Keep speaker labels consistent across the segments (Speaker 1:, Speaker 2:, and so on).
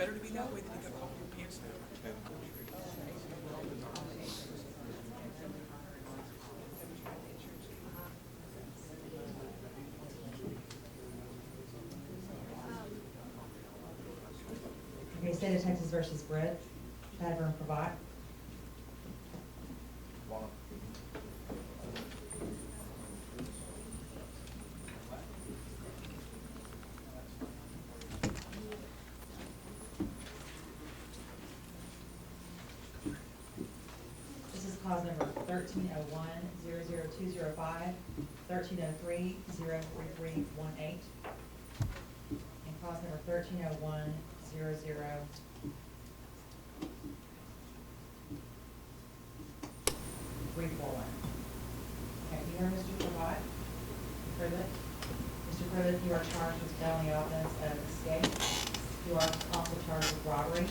Speaker 1: better to be that way than you got caught with your pants down.
Speaker 2: Okay, State of Texas versus Britt Chadvurn Privatte. This is cause number 1301-00205, 1303-03318, and cause number 1301-00. Okay, you heard Mr. Privatte? Mr. Privatte, you are charged with felony offense of escape. You are also charged with robbery.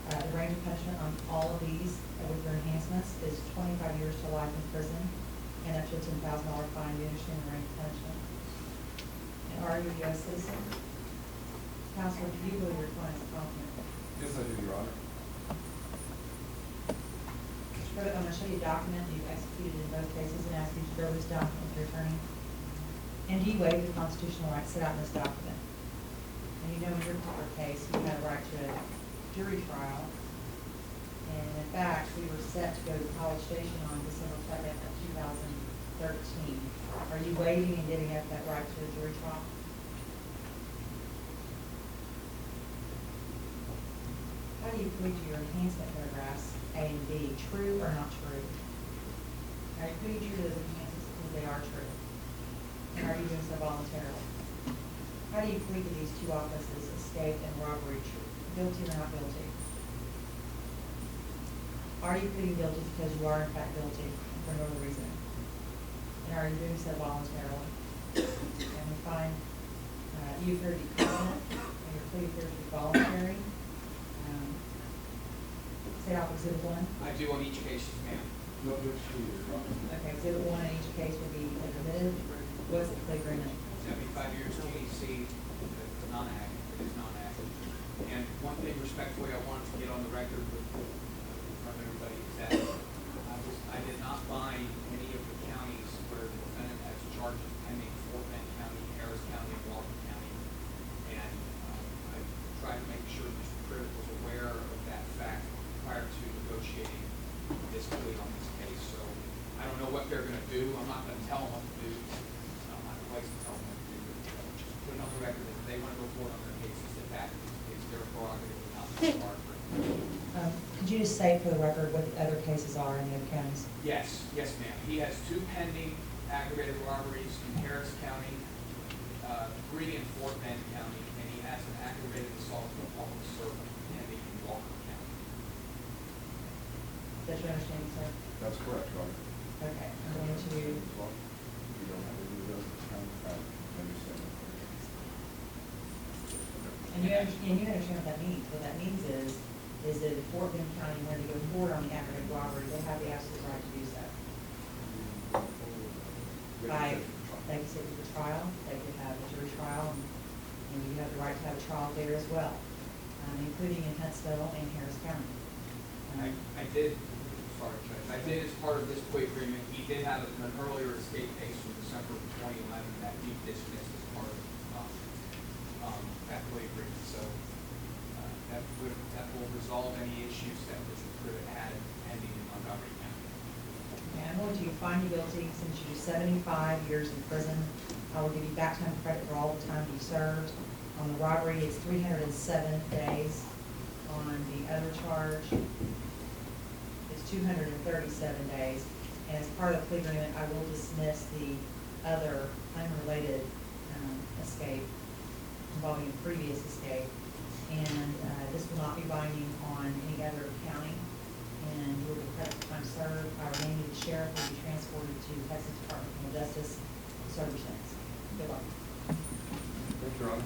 Speaker 2: The range of punishment on all of these with your enhancements is 25 years to life in prison and up to a $10,000 fine. Do you understand the range of punishment? And are you a U.S. citizen? Counselor, do you believe your client is competent?
Speaker 3: Yes, I do, Your Honor.
Speaker 2: I'm going to show you a document that you've executed in both cases and ask you to show this document with your attorney. And do you waive the constitutional right set out in this document? And you know in your particular case, you had a right to a jury trial. And in fact, we were set to go to College Station on December 2nd of 2013. Are you waiving and giving up that right to a jury trial? How do you plead to your enhancement paragraphs A and B, true or not true? Are you pleading to those enhancements because they are true? And are you doing so voluntarily? How do you plead to these two offenses, escape and robbery, true? Guilty or not guilty? Are you pleading guilty because you are in fact guilty for no other reason? And are you doing so voluntarily? And we find you appear to be competent and your plea appears to be voluntary. Say off Exhibit 1.
Speaker 1: I do on each case, ma'am.
Speaker 3: No, it's true, Your Honor.
Speaker 2: Okay, Exhibit 1 in each case will be admitted. What's the plea agreement?
Speaker 1: 75 years TAC, non-active, it is non-active. And one thing respectfully I wanted to get on the record with from everybody is that I did not find any of the counties where the defendant has charges pending, Fort Bend County, Harris County, and Walker County. And I tried to make sure Mr. Privatte was aware of that fact prior to negotiating this plea on this case. So I don't know what they're going to do. I'm not going to tell them what to do. It's not my place to tell them what to do. Just put it on the record that if they want to go forward on their cases, that is their prerogative, not the bar.
Speaker 2: Could you just say for the record what the other cases are in the other counties?
Speaker 1: Yes, ma'am. He has 2 pending aggravated robberies in Harris County, 3 in Fort Bend County, and he has an aggravated assault of a public servant pending in Walker County.
Speaker 2: Does your understanding, sir?
Speaker 3: That's correct, Your Honor.
Speaker 2: Okay, I'm going to,
Speaker 3: You don't have any of those counts, I understand that.
Speaker 2: and you understand what that means. What that means is that if Fort Bend County wanted to go forward on the aggravated robbery, they have the absolute right to do so. They could sit through the trial, they could have a jury trial, and you have the right to have a trial there as well, including in Huntsville and Harris County.
Speaker 1: I did as part of this plea agreement, he did have an earlier escape case from December of 2011 that he dismissed as part of that plea agreement. So that will resolve any issues that Mr. Privatte had pending in Montgomery County.
Speaker 2: Okay, I'm going to find you guilty since you do 75 years in prison. I will give you back time credit for all the time you served. On the robbery, it's 307 days. On the other charge, it's 237 days. And as part of the plea agreement, I will dismiss the other unrelated escape involving a previous escape. And this will not be binding on any other county. And you will be credit for time served. Our name of the sheriff will be transported to Texas Department of Criminal Justice to serve your sentence. Good luck.
Speaker 3: Thank you, Your Honor.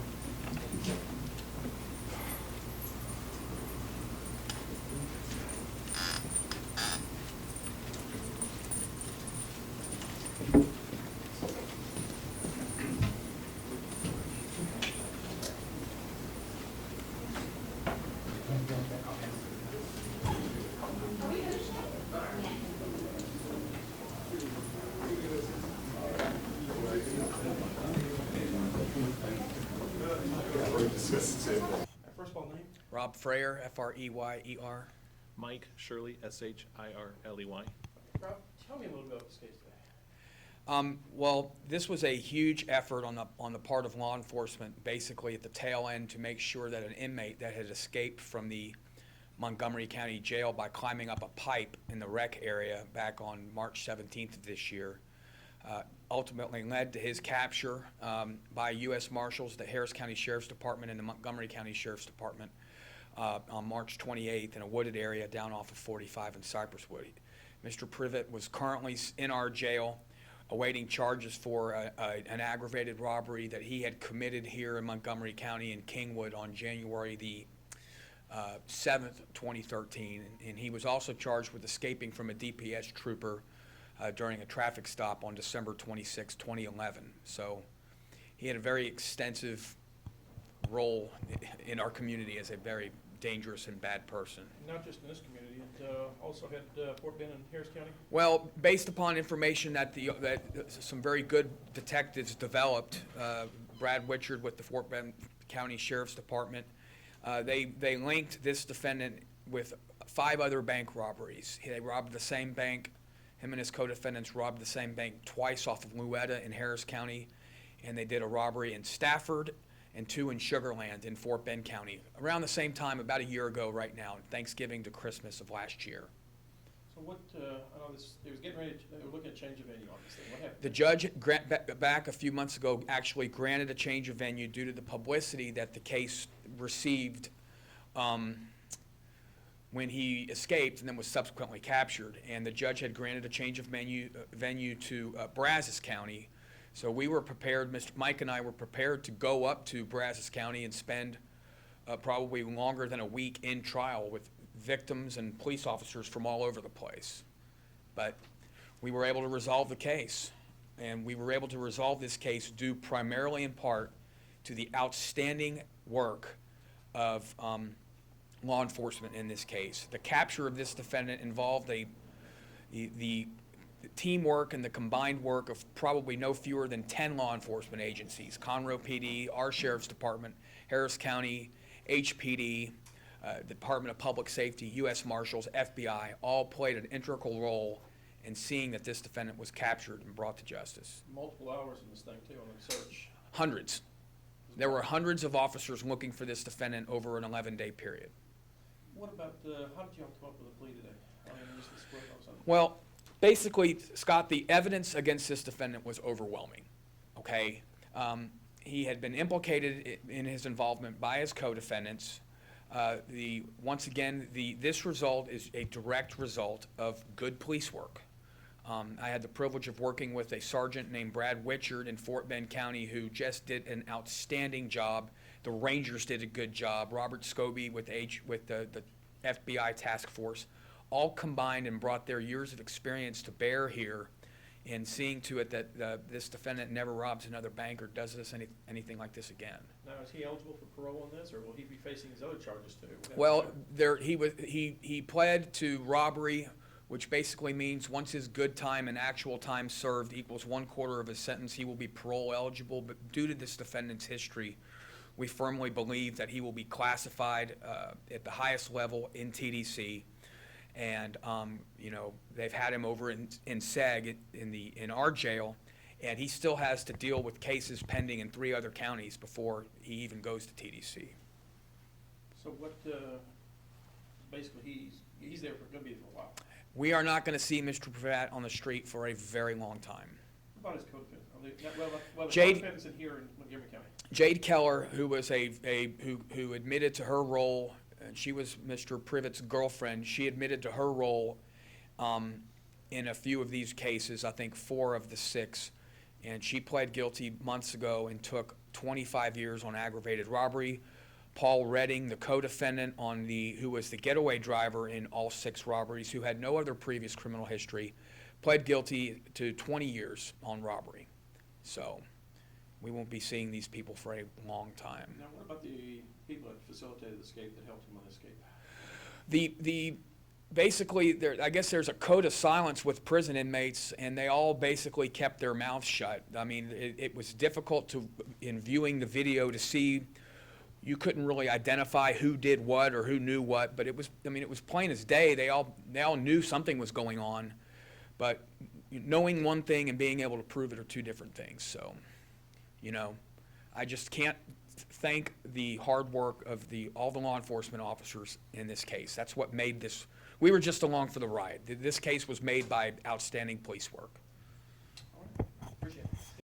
Speaker 4: Rob Freyer, F-R-E-Y-E-R.
Speaker 5: Mike Shirley, S-H-I-R-L-E-Y.
Speaker 6: Rob, tell me a little bit about this case today.
Speaker 4: Well, this was a huge effort on the part of law enforcement, basically at the tail end, to make sure that an inmate that had escaped from the Montgomery County Jail by climbing up a pipe in the rec area back on March 17th of this year ultimately led to his capture by U.S. Marshals, the Harris County Sheriff's Department, and the Montgomery County Sheriff's Department on March 28th in a wooded area down off of 45 in Cypresswood. Mr. Privatte was currently in our jail awaiting charges for an aggravated robbery that he had committed here in Montgomery County in Kingwood on January the 7th, 2013. And he was also charged with escaping from a DPS trooper during a traffic stop on December 26, 2011. So he had a very extensive role in our community as a very dangerous and bad person.
Speaker 6: Not just in this community, it also had Fort Bend and Harris County?
Speaker 4: Well, based upon information that some very good detectives developed, Brad Wichard with the Fort Bend County Sheriff's Department, they linked this defendant with 5 other bank robberies. They robbed the same bank. Him and his co-defendants robbed the same bank twice off of Louetta in Harris County, and they did a robbery in Stafford and 2 in Sugar Land in Fort Bend County around the same time, about a year ago right now, Thanksgiving to Christmas of last year.
Speaker 6: So what, I know this, they was getting ready, they were looking at change of venue on this thing. What happened?
Speaker 4: The judge back a few months ago actually granted a change of venue due to the publicity that the case received when he escaped and then was subsequently captured. And the judge had granted a change of venue to Brazos County. So we were prepared, Mr. Mike and I were prepared to go up to Brazos County and spend probably longer than a week in trial with victims and police officers from all over the place. But we were able to resolve the case. And we were able to resolve this case due primarily in part to the outstanding work of law enforcement in this case. The capture of this defendant involved the teamwork and the combined work of probably no fewer than 10 law enforcement agencies: Conroe PD, our Sheriff's Department, Harris County, HPD, Department of Public Safety, U.S. Marshals, FBI, all played an integral role in seeing that this defendant was captured and brought to justice.
Speaker 6: Multiple hours in this thing too, on the search.
Speaker 4: Hundreds. There were hundreds of officers looking for this defendant over an 11-day period.
Speaker 6: What about, how did you all come up with a plea today? I mean, just the split or something?
Speaker 4: Well, basically, Scott, the evidence against this defendant was overwhelming, okay? He had been implicated in his involvement by his co-defendants. Once again, this result is a direct result of good police work. I had the privilege of working with a sergeant named Brad Wichard in Fort Bend County who just did an outstanding job. The Rangers did a good job. Robert Scobie with the FBI task force all combined and brought their years of experience to bear here in seeing to it that this defendant never robs another bank or does this anything like this again.
Speaker 6: Now, is he eligible for parole on this, or will he be facing his other charges too?
Speaker 4: Well, he pled to robbery, which basically means once his good time and actual time served equals 1/4 of his sentence, he will be parole eligible. But due to this defendant's history, we firmly believe that he will be classified at the highest level in TDC. And they've had him over in SEG in our jail, and he still has to deal with cases pending in 3 other counties before he even goes to TDC.
Speaker 6: So what, basically he's there going to be there for a while.
Speaker 4: We are not going to see Mr. Privatte on the street for a very long time.
Speaker 6: What about his co-defendants? Well, the
Speaker 4: Jade-
Speaker 6: co-defendants in here in Montgomery County.
Speaker 4: Jade Keller, who was who admitted to her role, and she was Mr. Privatte's girlfriend. She admitted to her role in a few of these cases, I think 4 of the 6, and she pled guilty months ago and took 25 years on aggravated robbery. Paul Redding, the co-defendant who was the getaway driver in all 6 robberies, who had no other previous criminal history, pled guilty to 20 years on robbery. So we won't be seeing these people for a long time.
Speaker 6: Now, what about the people that facilitated the escape, that helped him on the escape?
Speaker 4: Basically, I guess there's a code of silence with prison inmates, and they all basically kept their mouths shut. I mean, it was difficult in viewing the video to see, you couldn't really identify who did what or who knew what, but it was, I mean, it was plain as day. They all knew something was going on, but knowing one thing and being able to prove it are two different things. So, you know, I just can't thank the hard work of all the law enforcement officers in this case. That's what made this, we were just along for the ride. This case was made by outstanding police work.